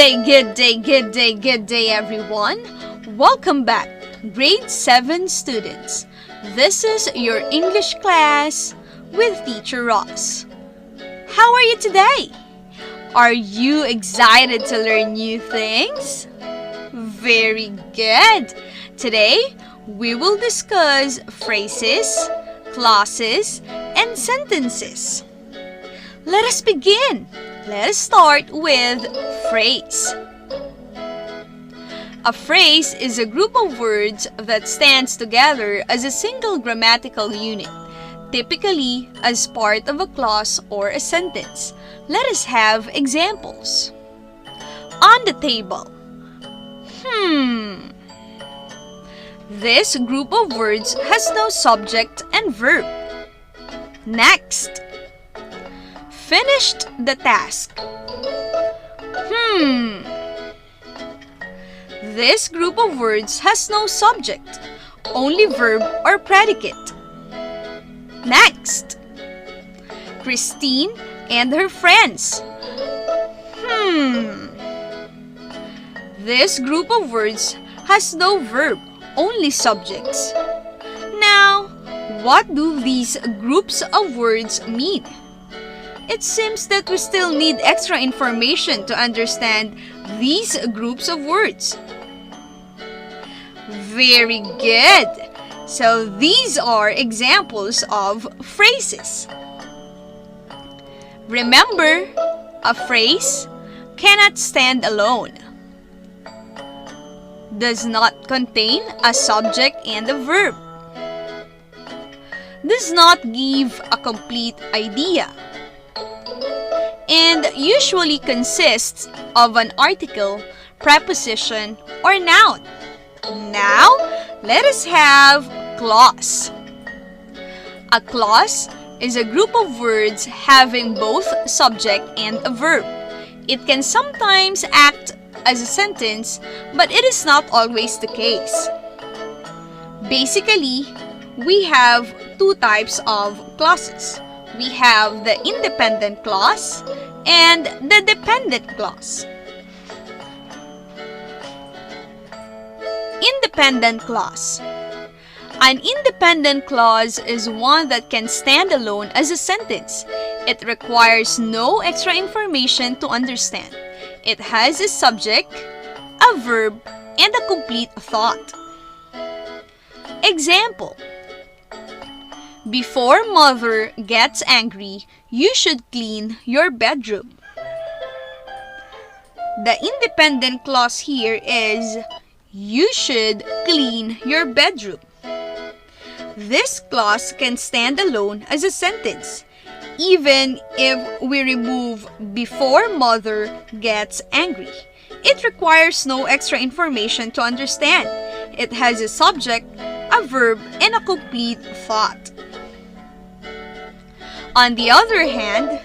Good day, everyone. Welcome back, grade 7 students. This is your English class with Teacher Ross. How are you today? Are you excited to learn new things? Very good. Today, we will discuss phrases, clauses, and sentences. Let us begin. Let us start with phrase. A phrase is a group of words that stands together as a single grammatical unit, typically as part of a clause or a sentence. Let us have examples. On the table. This group of words has no subject and verb. Next. Finished the task. This group of words has no subject, only verb or predicate. Next. Christine and her friends. This group of words has no verb, only subjects. Now, what do these groups of words mean? It seems that we still need extra information to understand these groups of words. Very good. So these are examples of phrases. Remember, a phrase cannot stand alone. Does not contain a subject and a verb. Does not give a complete idea. And usually consists of an article, preposition, or noun. Now, let us have clause. A clause is a group of words having both subject and a verb. It can sometimes act as a sentence, but it is not always the case. Basically, we have two types of clauses. We have the independent clause and the dependent clause. Independent clause. An independent clause is one that can stand alone as a sentence. It requires no extra information to understand. It has a subject, a verb, and a complete thought. Example. Before mother gets angry, you should clean your bedroom. The independent clause here is you should clean your bedroom. This clause can stand alone as a sentence, even if we remove before mother gets angry. It requires no extra information to understand. It has a subject, a verb, and a complete thought. On the other hand,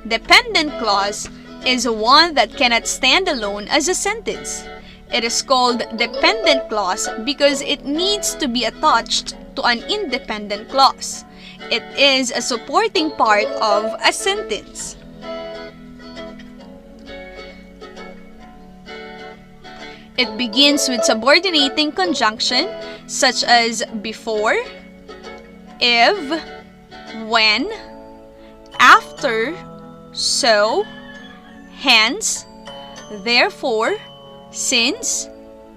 dependent clause is one that cannot stand alone as a sentence. It is called dependent clause because it needs to be attached to an independent clause. It is a supporting part of a sentence. It begins with subordinating conjunction such as before, if, when, after, so, hence, therefore, since,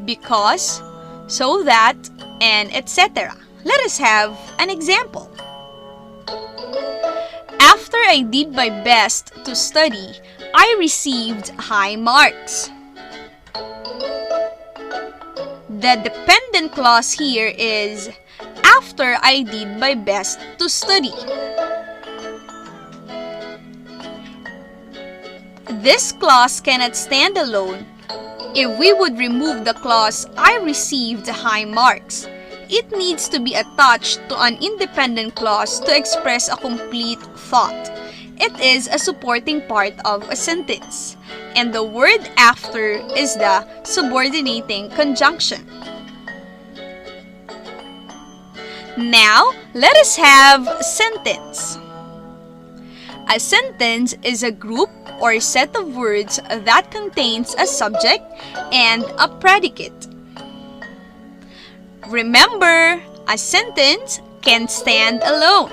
because, so that, and etc. Let us have an example. After I did my best to study, I received high marks. The dependent clause here is after I did my best to study. This clause cannot stand alone. If we would remove the clause I received high marks, it needs to be attached to an independent clause to express a complete thought. It is a supporting part of a sentence, and the word after is the subordinating conjunction. Now, let us have sentence. A sentence is a group or set of words that contains a subject and a predicate. Remember, a sentence can stand alone,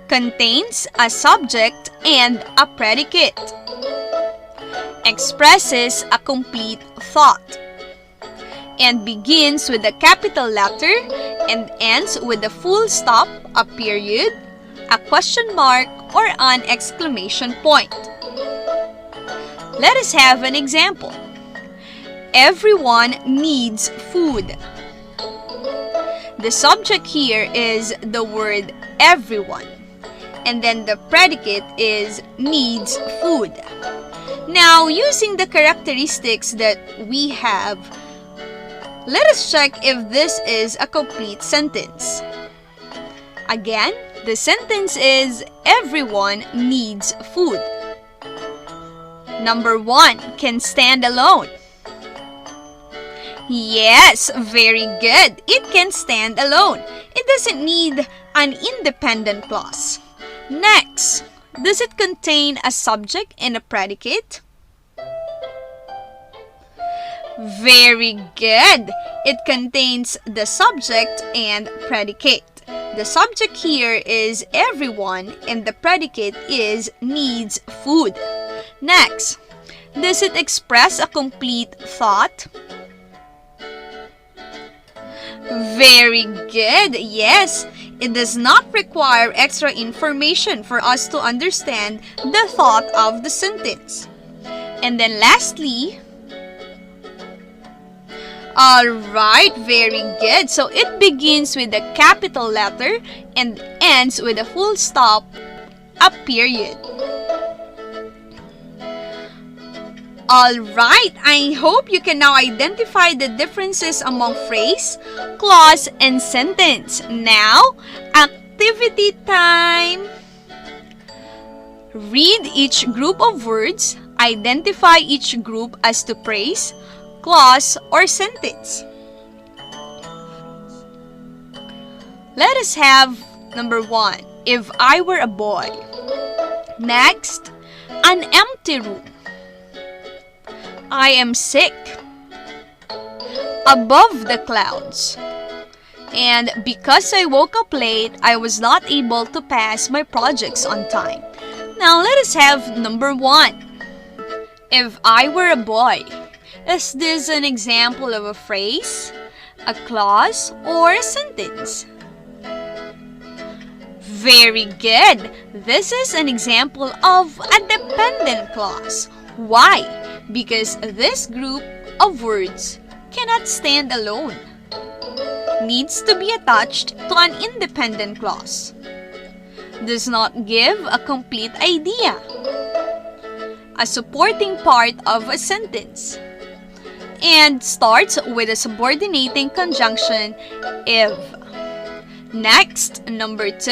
contains a subject and a predicate, expresses a complete thought, and begins with a capital letter and ends with a full stop, a period, a question mark, or an exclamation point. Let us have an example. Everyone needs food. The subject here is the word everyone, and then the predicate is needs food. Now, using the characteristics that we have, let us check if this is a complete sentence. Again, the sentence is everyone needs food. Number 1 can stand alone. Yes, very good. It can stand alone. It doesn't need an independent clause. Next, does it contain a subject and a predicate? Very good. It contains the subject and predicate. The subject here is everyone and the predicate is needs food. Next, does it express a complete thought? Very good. Yes, it does not require extra information for us to understand the thought of the sentence. And then lastly, alright, very good. So it begins with a capital letter and ends with a full stop, a period. Alright, I hope you can now identify the differences among phrase, clause, and sentence. Now, activity time! Read each group of words, identify each group as to phrase, clause, or sentence. Let us have number 1, if I were a boy. Next, an empty room. I am sick. Above the clouds. And because I woke up late, I was not able to pass my projects on time. Now let us have number 1. If I were a boy. Is this an example of a phrase, a clause, or a sentence? Very good. This is an example of a dependent clause. Why? Because this group of words cannot stand alone. Needs to be attached to an independent clause. Does not give a complete idea. A supporting part of a sentence. And starts with a subordinating conjunction if. Next, number 2.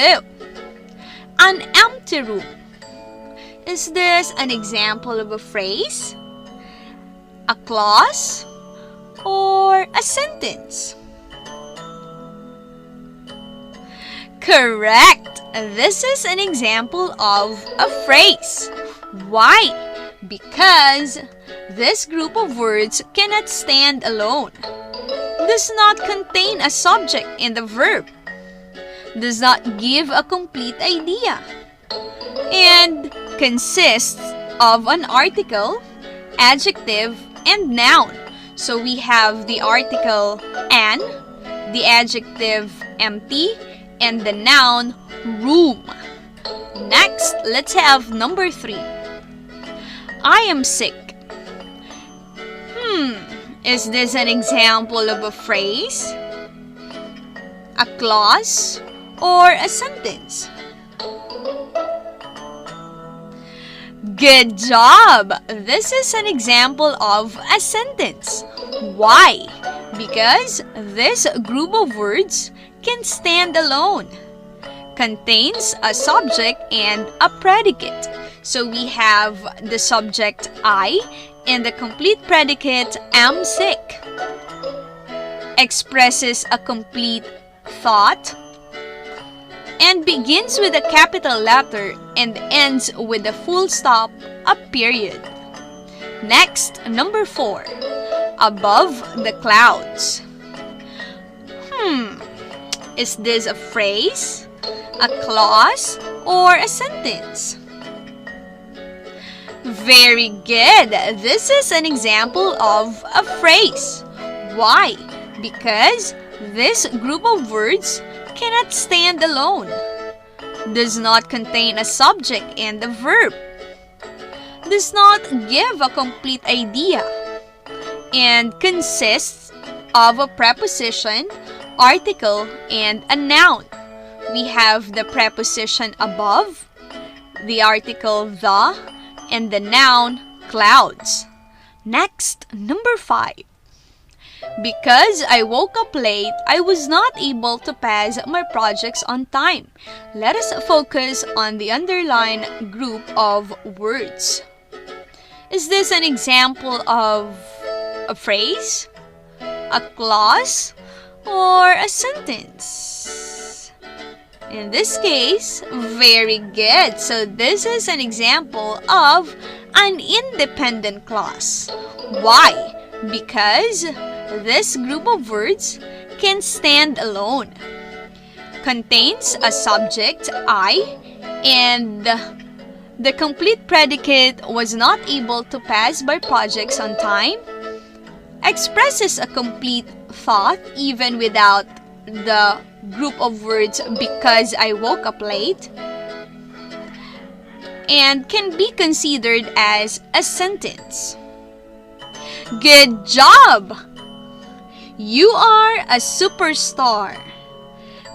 An empty room. Is this an example of a phrase, a clause, or a sentence? Correct! This is an example of a phrase. Why? Because this group of words cannot stand alone. Does not contain a subject and a verb. Does not give a complete idea. And consists of an article, adjective, and noun. So we have the article an, the adjective empty, and the noun room. Next, let's have number 3. I am sick. Is this an example of a phrase, a clause, or a sentence? Good job! This is an example of a sentence. Why? Because this group of words can stand alone. Contains a subject and a predicate. So we have the subject I and the complete predicate am sick. Expresses a complete thought. and begins with a capital letter and ends with a full stop, a period. Next, number 4. Above the clouds. Is this a phrase, a clause, or a sentence? Very good. This is an example of a phrase. Why? Because this group of words cannot stand alone, does not contain a subject and a verb, does not give a complete idea, and consists of a preposition, article, and a noun. We have the preposition above, the article the, and the noun clouds. Next, number 5. Because I woke up late, I was not able to pass my projects on time. Let us focus on the underlined group of words. Is this an example of a phrase, a clause, or a sentence? In this case, very good. So this is an example of an independent clause. Why? Because this group of words can stand alone, contains a subject, I, and the complete predicate was not able to pass by projects on time, expresses a complete thought even without the group of words because I woke up late, and can be considered as a sentence. Good job! You are a superstar.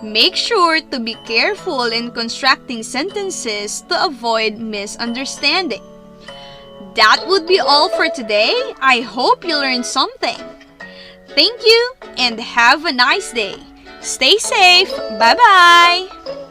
Make sure to be careful in constructing sentences to avoid misunderstanding. That would be all for today. I hope you learned something. Thank you and have a nice day. Stay safe. Bye-bye.